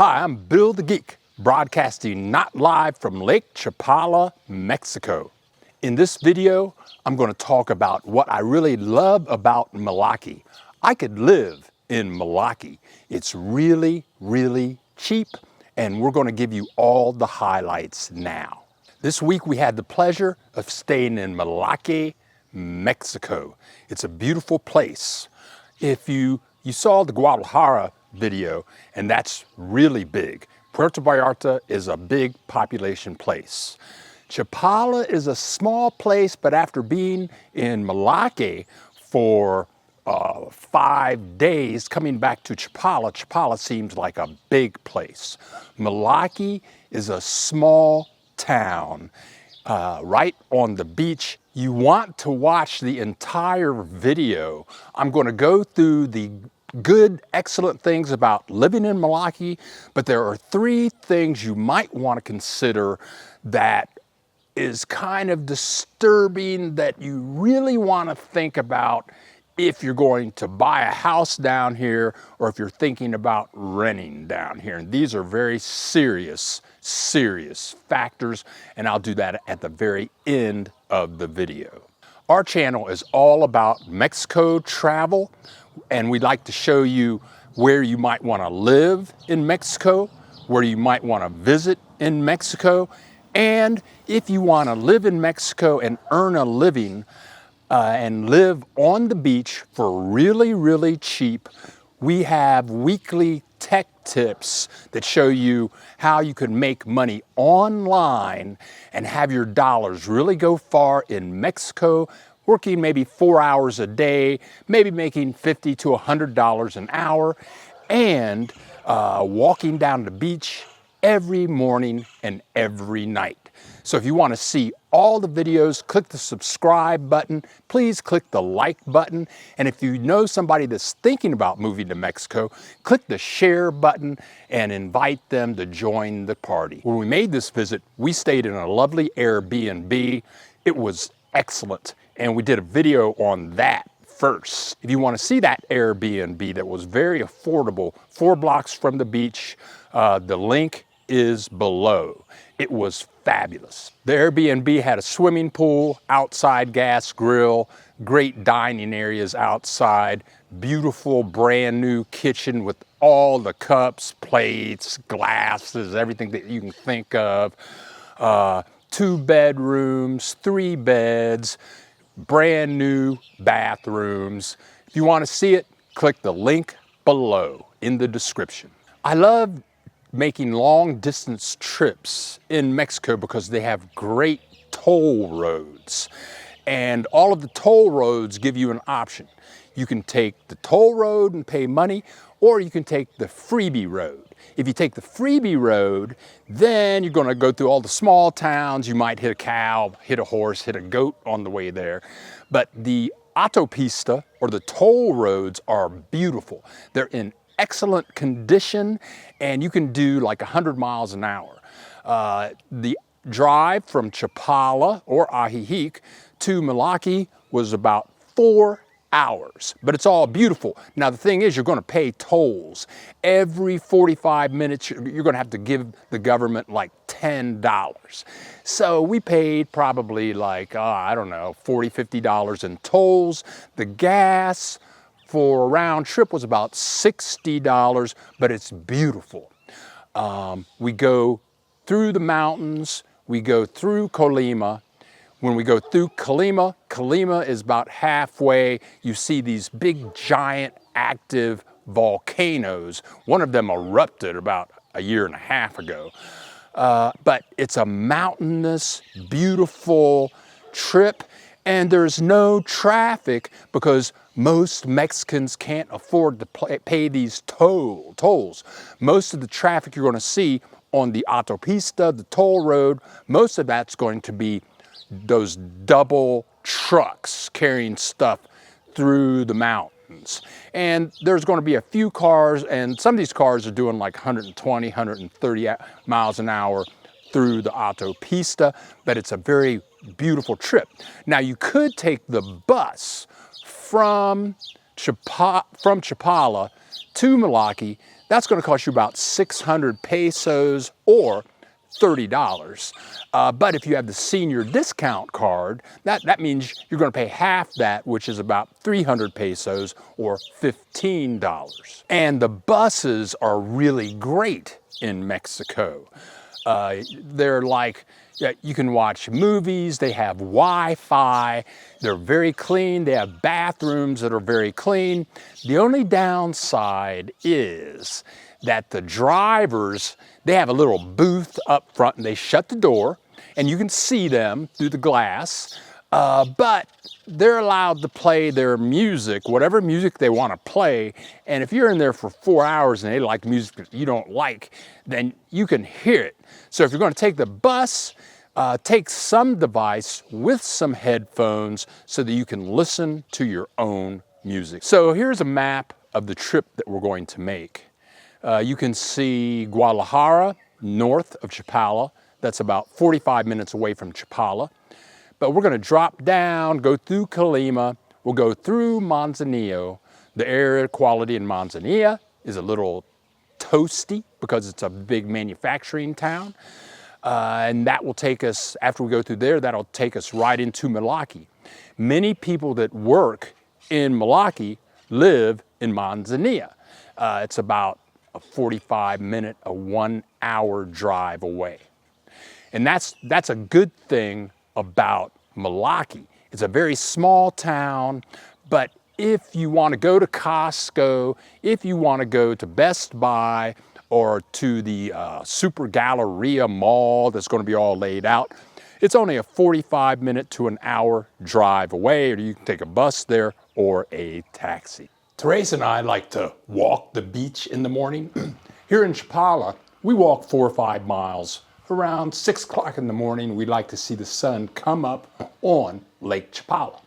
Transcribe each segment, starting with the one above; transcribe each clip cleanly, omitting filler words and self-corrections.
Hi, I'm Bill the Geek, broadcasting not live from Lake Chapala, Mexico. In this video, I'm going to talk about what I really love about Melaque. I could live in Melaque. It's really, really cheap, and we're going to give you all the highlights now. This week we had the pleasure of staying in Melaque, Mexico. It's a beautiful place. If you saw the Guadalajara video, and that's really big. Puerto Vallarta is a big population place. Chapala is a small place, but after being in Melaque for 5 days, coming back to Chapala seems like a big place. Melaque is a small town right on the beach. You want to watch the entire video. I'm going to go through the good, excellent things about living in Melaque, but there are 3 things you might want to consider that is kind of disturbing that you really want to think about if you're going to buy a house down here or if you're thinking about renting down here. And these are very serious factors, and I'll do that at the very end of the video. Our channel is all about Mexico travel, and we'd like to show you where you might want to live in Mexico, where you might want to visit in Mexico, and if you want to live in Mexico and earn a living and live on the beach for really, really cheap, we have weekly tech tips that show you how you can make money online and have your dollars really go far in Mexico, working maybe 4 hours a day, maybe making $50 to $100 an hour, and walking down the beach every morning and every night. So if you want to see all the videos, click the subscribe button. Please click the like button. And if you know somebody that's thinking about moving to Mexico, click the share button and invite them to join the party. When we made this visit, we stayed in a lovely Airbnb. It was excellent, and we did a video on that first. If you want to see that Airbnb that was very affordable, 4 blocks from the beach, the link is below. It was fabulous. The Airbnb had a swimming pool, outside gas grill, great dining areas outside, beautiful brand new kitchen with all the cups, plates, glasses, everything that you can think of. 2 bedrooms, 3 beds, brand new bathrooms. If you want to see it, click the link below in the description. I love making long distance trips in Mexico because they have great toll roads. And all of the toll roads give you an option. You can take the toll road and pay money, or you can take the freebie road. If you take the freebie road, then you're going to go through all the small towns. You might hit a cow, hit a horse, hit a goat on the way there. But the autopista, or the toll roads, are beautiful. They're in excellent condition, and you can do like 100 miles an hour. The drive from Chapala or Ajijic to Melaque was about 4 hours, but it's all beautiful. Now the thing is, you're going to pay tolls. Every 45 minutes, you're going to have to give the government like $10. So we paid probably like, I don't know, $40, $50 in tolls. The gas for a round trip was about $60, but it's beautiful. We go through the mountains, we go through Colima. When we go through Colima is about halfway. You see these big, giant, active volcanoes. One of them erupted about a year and a half ago. But it's a mountainous, beautiful trip, and there's no traffic because most Mexicans can't afford to pay these tolls. Most of the traffic you're going to see on the autopista, the toll road, most of that's going to be those double trucks carrying stuff through the mountains. And there's going to be a few cars, and some of these cars are doing like 120, 130 miles an hour through the autopista, but it's a very beautiful trip. Now you could take the bus from Chapala to Melaque. That's going to cost you about 600 pesos or $30. But if you have the senior discount card, that means you're going to pay half that, which is about 300 pesos or $15. And the buses are really great in Mexico. They're like, yeah, you can watch movies, they have Wi-Fi, they're very clean, they have bathrooms that are very clean. The only downside is that the drivers, they have a little booth up front and they shut the door and you can see them through the glass, but they're allowed to play their music, whatever music they want to play. And if you're in there for 4 hours and they like music that you don't like, then you can hear it. So if you're going to take the bus, take some device with some headphones so that you can listen to your own music. So here's a map of the trip that we're going to make. You can see Guadalajara, north of Chapala. That's about 45 minutes away from Chapala. But we're going to drop down, go through Colima, we'll go through Manzanillo. The air quality in Manzanillo is a little toasty because it's a big manufacturing town. And that will take us, after we go through there, that'll take us right into Melaque. Many people that work in Melaque live in Manzanillo. It's about a 45-minute, a 1-hour drive away. And that's a good thing about Melaque. It's a very small town, but if you want to go to Costco, if you want to go to Best Buy or to the Super Galleria Mall that's going to be all laid out, it's only a 45-minute to an hour drive away, or you can take a bus there or a taxi. Teresa and I like to walk the beach in the morning. Here in Chapala, we walk 4 or 5 miles. Around 6 o'clock in the morning, we like to see the sun come up on Lake Chapala.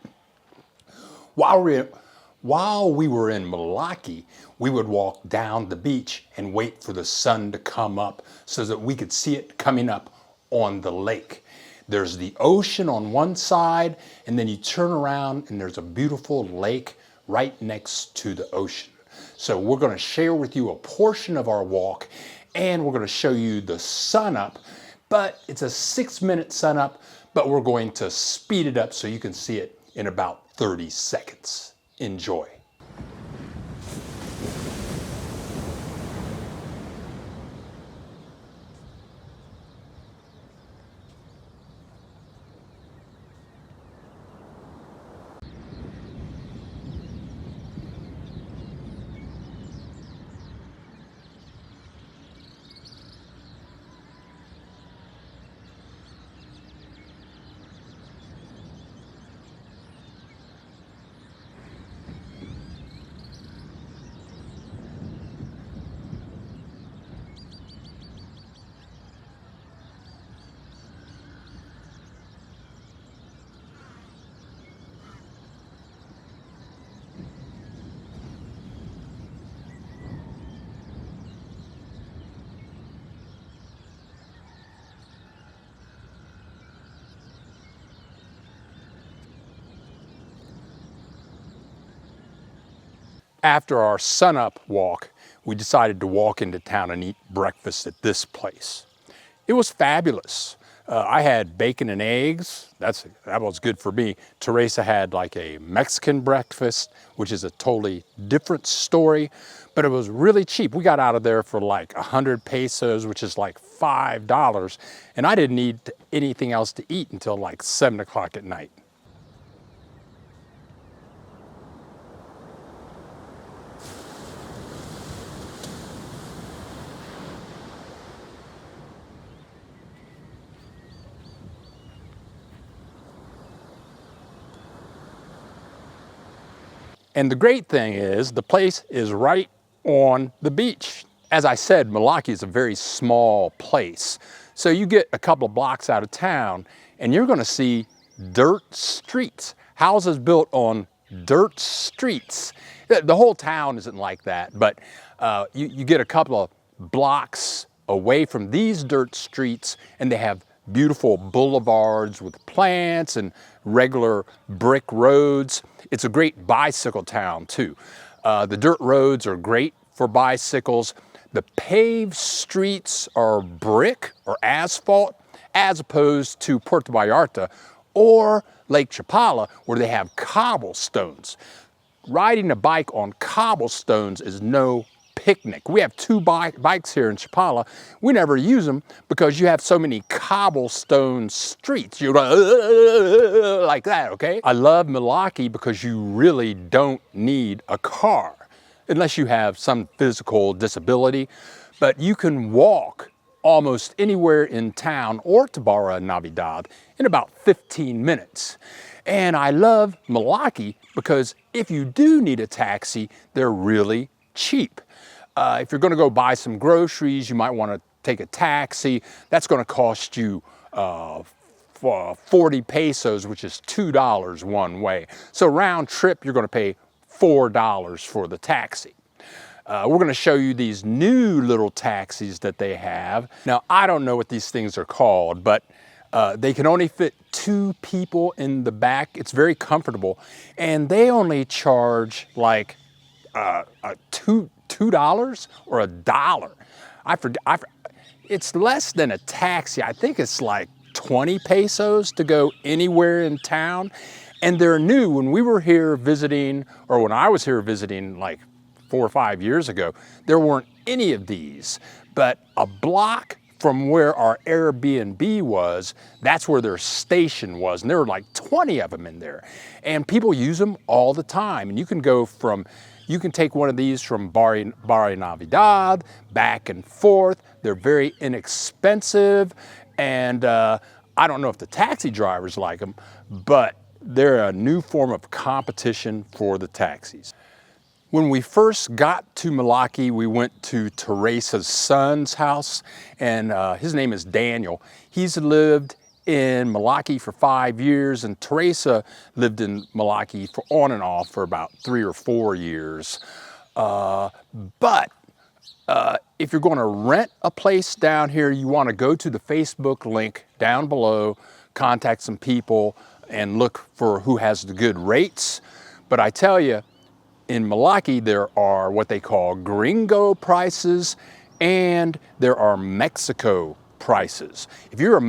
While we were in Melaque, we would walk down the beach and wait for the sun to come up so that we could see it coming up on the lake. There's the ocean on one side, and then you turn around and there's a beautiful lake right next to the ocean. So we're going to share with you a portion of our walk, and we're going to show you the sun up, but it's a 6-minute sun up, but we're going to speed it up so you can see it in about 30 seconds. Enjoy. After our sunup walk, we decided to walk into town and eat breakfast at this place. It was fabulous. I had bacon and eggs. That was good for me. Teresa had like a Mexican breakfast, which is a totally different story, but it was really cheap. We got out of there for like 100 pesos, which is like $5, and I didn't need anything else to eat until like 7 o'clock at night. And the great thing is the place is right on the beach. As I said, Melaque is a very small place. So you get a couple of blocks out of town and you're going to see dirt streets, houses built on dirt streets. The whole town isn't like that, but you get a couple of blocks away from these dirt streets and they have beautiful boulevards with plants and regular brick roads. It's a great bicycle town too. The dirt roads are great for bicycles. The paved streets are brick or asphalt, as opposed to Puerto Vallarta or Lake Chapala, where they have cobblestones. Riding a bike on cobblestones is no picnic. We have two bikes here in Chapala. We never use them because you have so many cobblestone streets. You're like that, okay? I love Melaque because you really don't need a car unless you have some physical disability, but you can walk almost anywhere in town or to Barra Navidad in about 15 minutes. And I love Melaque because if you do need a taxi, they're really cheap. If you're going to go buy some groceries, you might want to take a taxi. That's going to cost you 40 pesos, which is $2 one way. So round trip, you're going to pay $4 for the taxi. We're going to show you these new little taxis that they have. Now, I don't know what these things are called, but they can only fit 2 people in the back. It's very comfortable, and they only charge like $2 or $1. I forget. It's less than a taxi. I think it's like 20 pesos to go anywhere in town. And they're new. When we were here visiting, or when I was here visiting like 4 or 5 years ago, there weren't any of these. But a block from where our Airbnb was, that's where their station was. And there were like 20 of them in there. And people use them all the time. And you can take one of these from Barra Navidad, back and forth. They're very inexpensive. And I don't know if the taxi drivers like them, but they're a new form of competition for the taxis. When we first got to Melaque, we went to Teresa's son's house, and his name is Daniel. He's lived in Melaque for 5 years, and Teresa lived in Melaque for on and off for about 3 or 4 years. But if you're going to rent a place down here, you want to go to the Facebook link down below, contact some people, and look for who has the good rates. But I tell you, in Melaque, there are what they call gringo prices, and there are Mexico prices. If you're a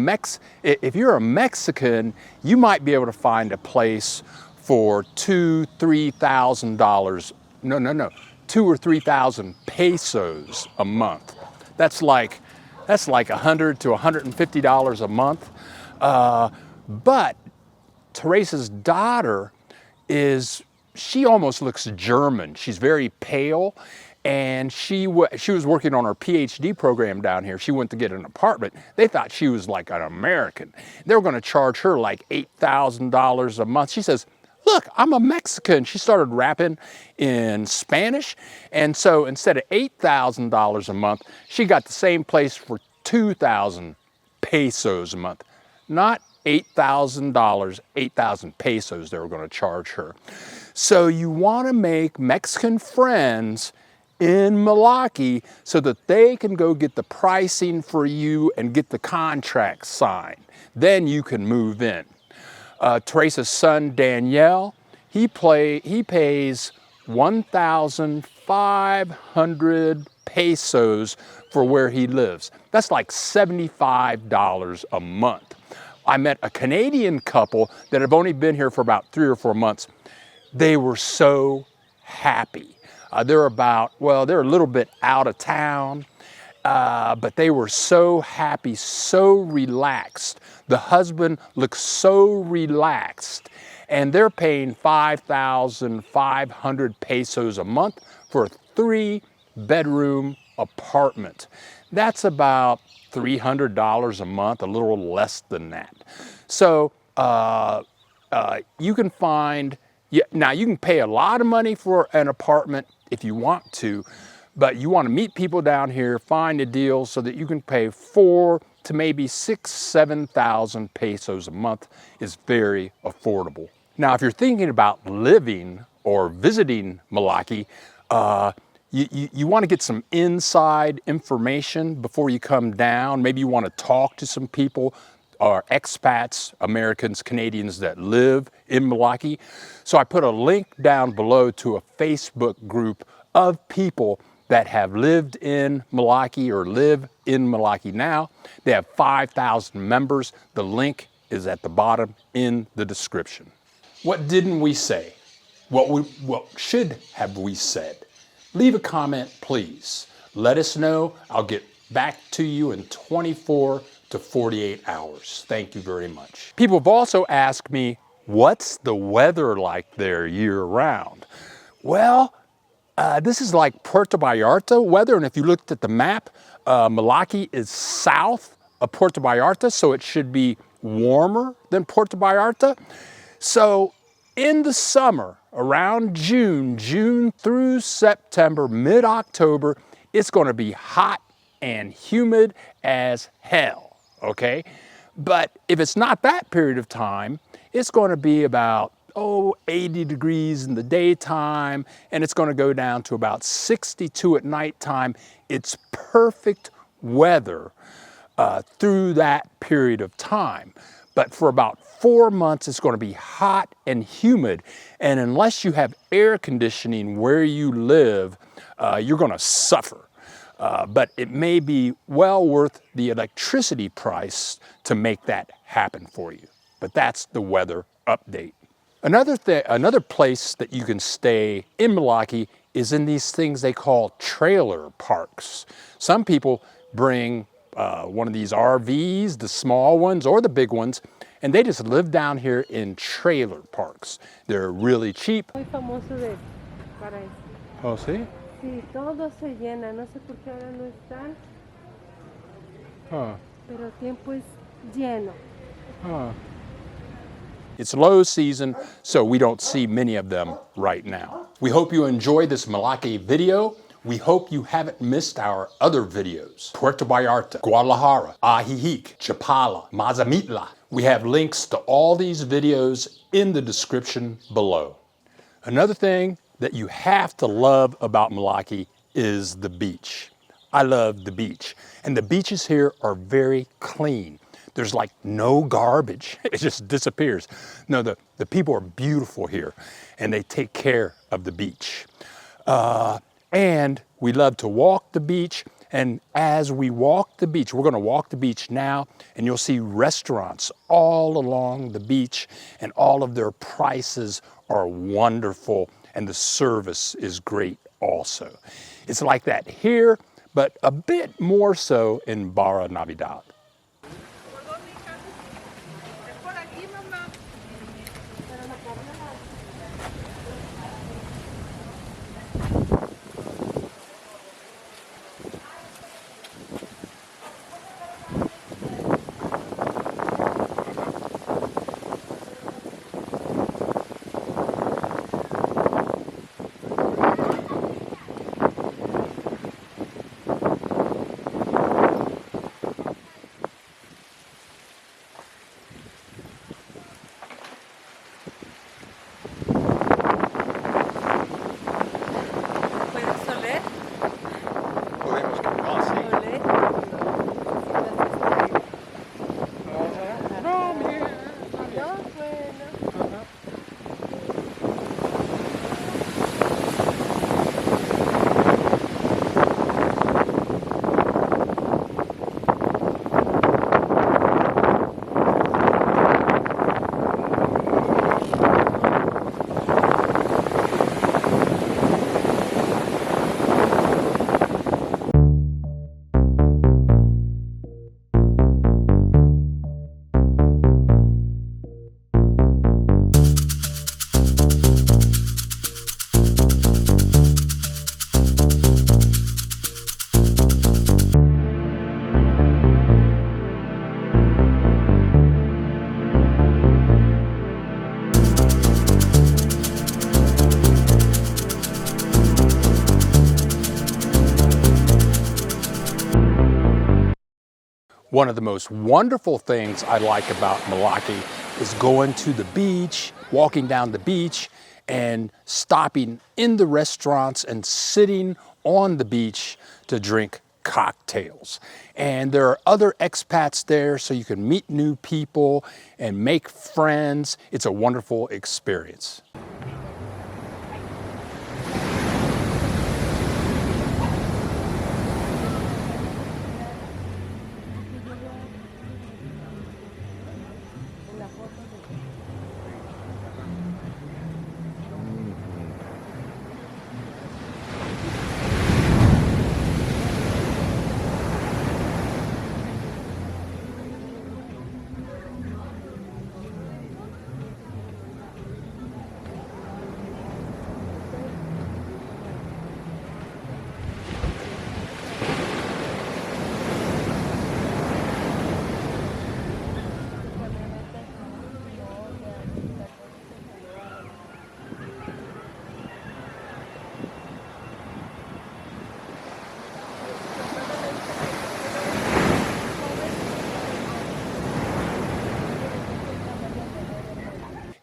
Mexican, you might be able to find a place for $2,000-$3,000. No, $2,000 or $3,000 pesos a month. That's like $100 to $150 a month. But Teresa's daughter she almost looks German. She's very pale, and she was working on her PhD program down here. She went to get an apartment. They thought she was like an American. They were going to charge her like $8,000 a month. She says, "Look, I'm a Mexican." She started rapping in Spanish, and so instead of $8,000 a month, she got the same place for 2,000 pesos a month. Not $8,000, 8,000 pesos they were going to charge her. So you want to make Mexican friends in Melaque so that they can go get the pricing for you and get the contract signed. Then you can move in. Teresa's son, Danielle, he pays 1,500 pesos for where he lives. That's like $75 a month. I met a Canadian couple that have only been here for about 3 or 4 months. They were so happy. They're a little bit out of town, but they were so happy, so relaxed. The husband looks so relaxed, and they're paying 5,500 pesos a month for a 3-bedroom apartment. That's about $300 a month, a little less than that. So you can find, now you can pay a lot of money for an apartment if you want to, but you want to meet people down here, find a deal so that you can pay 4,000 to maybe 7,000 pesos a month is very affordable. Now, if you're thinking about living or visiting Melaque, you want to get some inside information before you come down. Maybe you want to talk to some people, or expats, Americans, Canadians that live in Melaque. So I put a link down below to a Facebook group of people that have lived in Melaque or live in Melaque now. They have 5,000 members. The link is at the bottom in the description. What didn't we say? What should have we said? Leave a comment, please. Let us know. I'll get back to you in 24 to 48 hours. Thank you very much. People have also asked me, what's the weather like there year round? Well, this is like Puerto Vallarta weather, and if you looked at the map, Melaque is south of Puerto Vallarta, so it should be warmer than Puerto Vallarta. So in the summer, around June through September, mid-October, it's going to be hot and humid as hell, okay? But if it's not that period of time, it's going to be about 80 degrees in the daytime, and it's going to go down to about 62 at nighttime. It's perfect weather through that period of time. But for about 4 months, it's going to be hot and humid. And unless you have air conditioning where you live, you're going to suffer. But it may be well worth the electricity price to make that happen for you. But that's the weather update. Another place that you can stay in Melaque is in these things they call trailer parks. Some people bring one of these RVs, the small ones or the big ones, and they just live down here in trailer parks. They're really cheap. Muy famoso para eso. Oh, sí? Sí, todo se llena, no sé por qué ahora no están, pero el tiempo es lleno. It's low season, so we don't see many of them right now. We hope you enjoyed this Melaque video. We hope you haven't missed our other videos. Puerto Vallarta, Guadalajara, Ajijic, Chapala, Mazamitla. We have links to all these videos in the description below. Another thing that you have to love about Melaque is the beach. I love the beach. And the beaches here are very clean. There's like no garbage. It just disappears. No, the people are beautiful here, and they take care of the beach. And we love to walk the beach. And as we walk the beach, we're going to walk the beach now, and you'll see restaurants all along the beach, and all of their prices are wonderful, and the service is great also. It's like that here, but a bit more so in Barra Navidad. One of the most wonderful things I like about Melaque is going to the beach, walking down the beach, and stopping in the restaurants and sitting on the beach to drink cocktails. And there are other expats there, so you can meet new people and make friends. It's a wonderful experience.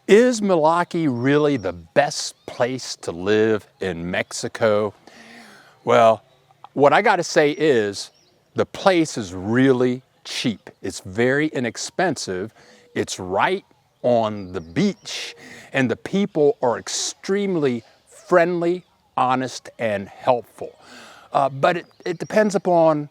Is Melaque really the best place to live in Mexico? Well, what I gotta say is the place is really cheap. It's very inexpensive. It's right on the beach, and the people are extremely friendly, honest, and helpful. But it depends upon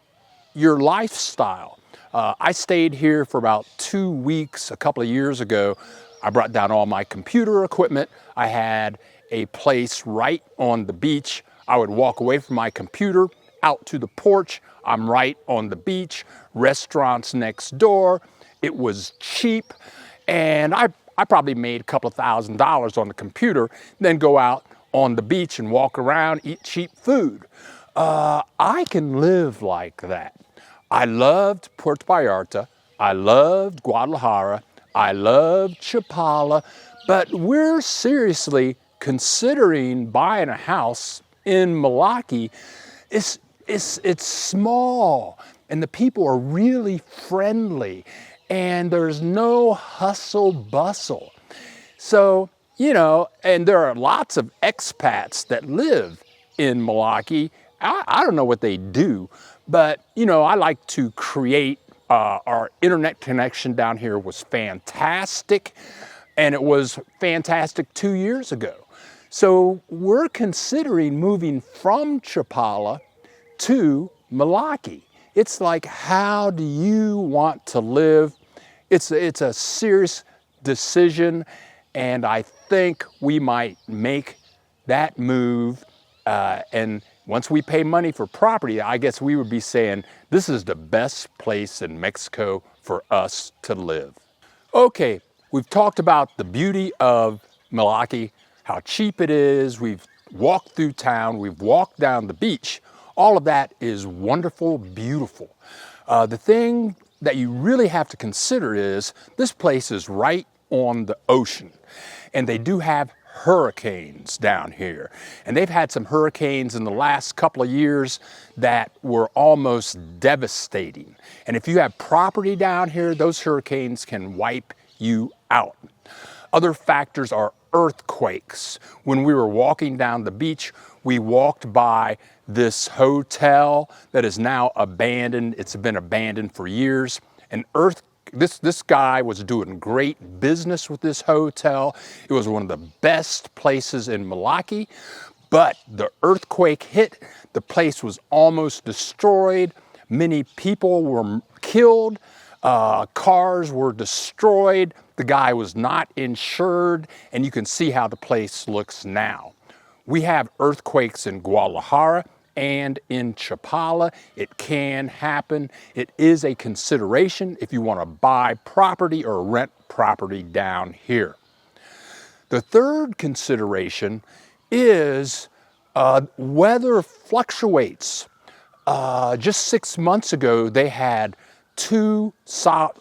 your lifestyle. I stayed here for about 2 weeks a couple of years ago. I brought down all my computer equipment. I had a place right on the beach. I would walk away from my computer out to the porch. I'm right on the beach, restaurants next door. It was cheap, and I probably made a couple of $1,000s on the computer, then go out on the beach and walk around, eat cheap food. I can live like that. I loved Puerto Vallarta. I loved Guadalajara. I loved Chapala, but we're seriously considering buying a house in Melaque. It's small, and the people are really friendly, and there's no hustle bustle. So, you know, and there are lots of expats that live in Melaque. I don't know what they do, but, you know, I like to create. Our internet connection down here was fantastic, and it was fantastic 2 years ago. So we're considering moving from Chapala to Melaque. It's like, how do you want to live? It's a serious decision, and I think we might make that move. And once we pay money for property, I guess we would be saying, this is the best place in Mexico for us to live. Okay, we've talked about the beauty of Melaque, how cheap it is. We've walked through town, we've walked down the beach. All of that is wonderful, beautiful. The thing that you really have to consider is this place is right on the ocean, and they do have hurricanes down here. And they've had some hurricanes in the last couple of years that were almost devastating. And if you have property down here, those hurricanes can wipe you out. Other factors are earthquakes. When we were walking down the beach, we walked by this hotel that is now abandoned. It's been abandoned for years. This guy was doing great business with this hotel. It was one of the best places in Melaque, but the earthquake hit. The place was almost destroyed. Many people were killed. Cars were destroyed. The guy was not insured, and you can see how the place looks now. We have earthquakes in Guadalajara and in Chapala. It can happen. It is a consideration if you want to buy property or rent property down here. The third consideration is weather fluctuates. Just 6 months ago, they had two solid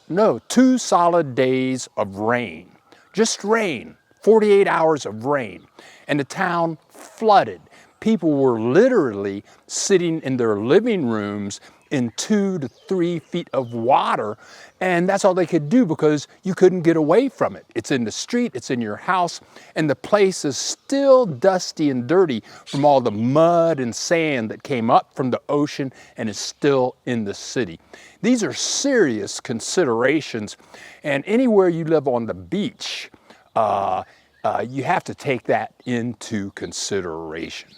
days of rain. Just rain, 48 hours of rain, and the town flooded. People were literally sitting in their living rooms in 2 to 3 feet of water, and that's all they could do because you couldn't get away from it. It's in the street, it's in your house, and the place is still dusty and dirty from all the mud and sand that came up from the ocean and is still in the city. These are serious considerations, and anywhere you live on the beach, you have to take that into consideration.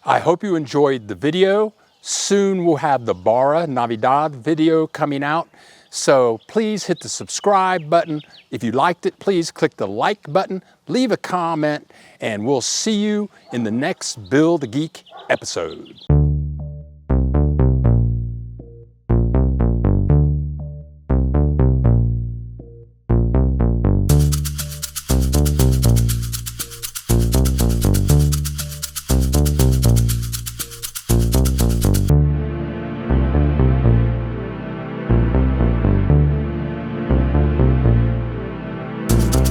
I hope you enjoyed the video. Soon we'll have the Barra Navidad video coming out. So please hit the subscribe button. If you liked it, please click the like button, leave a comment, and we'll see you in the next Build a Geek episode.